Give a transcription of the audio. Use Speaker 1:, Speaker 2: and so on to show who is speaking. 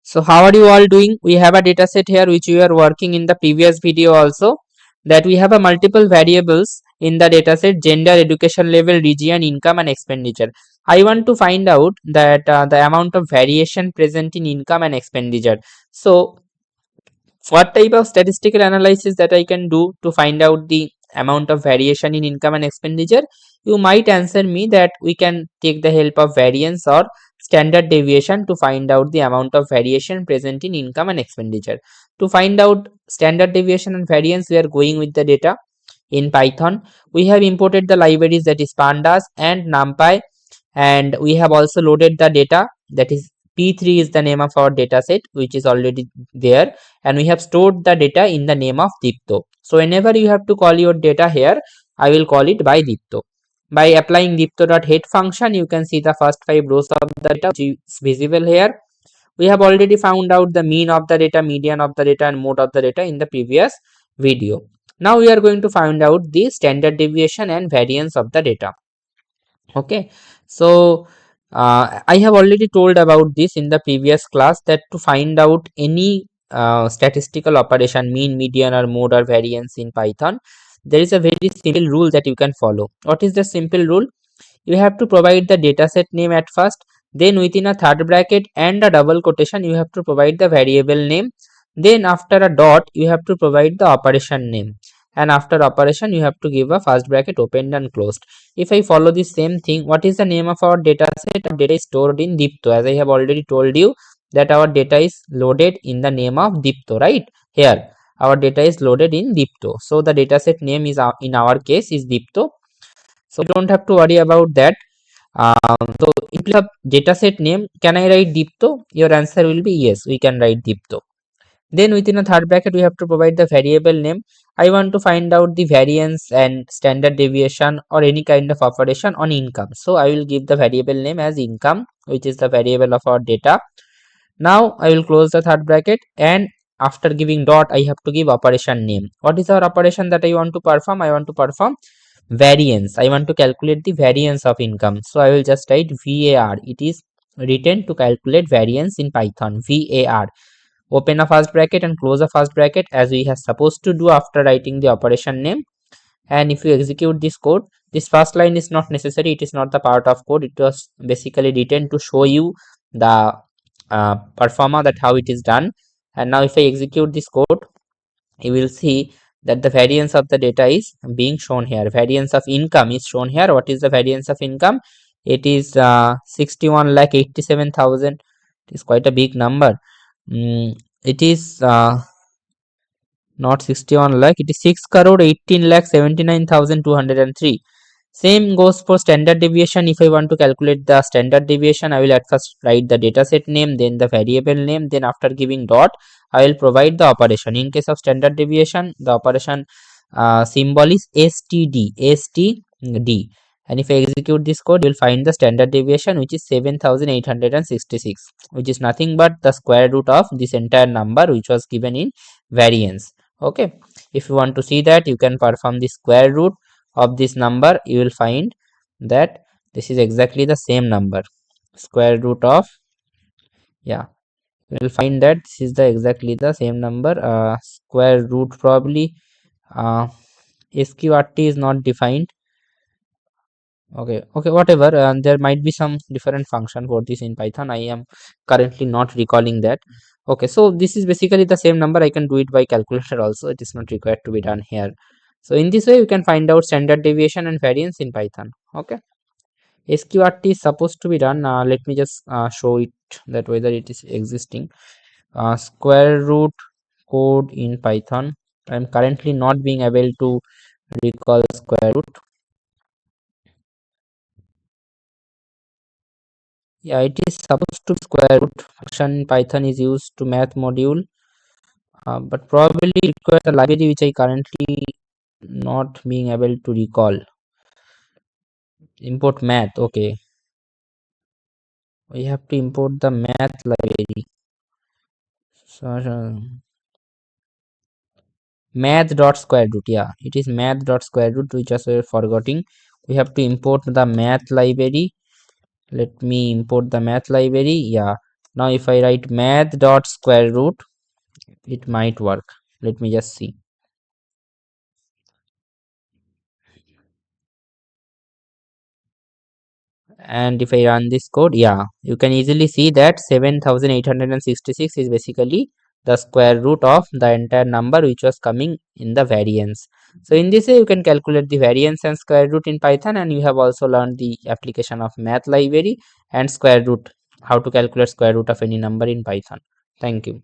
Speaker 1: So how are you all doing? We have a data set here which we are working in the previous video also, that we have a multiple variables in the data set: gender, education level, region, income and expenditure. I want to find out that the amount of variation present in income and expenditure. So what type of statistical analysis that I can do to find out the amount of variation in income and expenditure? You might answer me that we can take the help of variance or standard deviation to find out the amount of variation present in income and expenditure. To find out standard deviation and variance, we are going with the data in Python. We have imported the libraries, that is pandas and numpy, and we have also loaded the data, that is p3 is the name of our data set which is already there, and we have stored the data in the name of dipto. So whenever you have to call your data here, I will call it by dipto. By applying dipto.head function, you can see the first 5 rows of the data which is visible here. We have already found out the mean of the data, median of the data and mode of the data in the previous video. Now we are going to find out the standard deviation and variance of the data. Okay, so I have already told about this in the previous class, that to find out any statistical operation, mean, median or mode or variance in Python, there is a very simple rule that you can follow. What is the simple rule? You have to provide the dataset name at first, then within a third bracket and a double quotation you have to provide the variable name, then after a dot you have to provide the operation name, and after operation you have to give a first bracket opened and closed. If I follow the same thing, what is the name of our dataset? Our data is stored in dipto, as I have already told you that our data is loaded in the name of dipto, right? Here our data is loaded in dipto, so the dataset name is in our case is dipto, so you don't have to worry about that. So if you have dataset name, can I write dipto? Your answer will be yes, we can write dipto. Then within a third bracket, we have to provide the variable name. I want to find out the variance and standard deviation or any kind of operation on income. So I will give the variable name as income, which is the variable of our data. Now I will close the third bracket, and after giving dot, I have to give operation name. What is our operation that I want to perform? I want to perform variance. I want to calculate the variance of income, so I will just write var. It is written to calculate variance in Python. Var, open a first bracket and close a first bracket, as we have supposed to do after writing the operation name. And if you execute this code, this first line is not necessary, it is not the part of code, it was basically written to show you the performer, that how it is done. And now if I execute this code, you will see that the variance of the data is being shown here. Variance of income is shown here. What is the variance of income? It is 61,87,000. It is quite a big number. It is not 61 lakh, it is 6 crore 18 lakh 79,203. Same goes for standard deviation. If I want to calculate the standard deviation, I will at first write the dataset name, then the variable name, then after giving dot, I will provide the operation. In case of standard deviation, the operation symbol is std. And if I execute this code, you will find the standard deviation, which is 7,866, which is nothing but the square root of this entire number, which was given in variance. Okay, if you want to see that, you can perform the square root of this number. You will find that this is exactly the same number. Square root of, yeah, you will find that this is the exactly the same number. Square root probably sqrt is not defined. Okay, whatever, there might be some different function for this in Python. I am currently not recalling that. Okay, so this is basically the same number. I can do it by calculator also, it is not required to be done here. So in this way you can find out standard deviation and variance in Python. Okay, sqrt is supposed to be done. Let me just show it, that whether it is existing. Square root code in Python. I am currently not being able to recall square root. Yeah, it is supposed to be square root function in Python is used to math module, but probably requires a library which I currently not being able to recall. Import math. Okay, we have to import the math library. So math dot square root. Yeah, it is math dot square root, which was forgetting. We have to import the math library. Let me import the math library. Yeah, Now if I write math dot square root, it might work. Let me just see. And if I run this code, yeah, you can easily see that 7866 is basically the square root of the entire number which was coming in the variance. So in this way you can calculate the variance and square root in Python, and you have also learned the application of math library and square root, how to calculate square root of any number in Python. Thank you.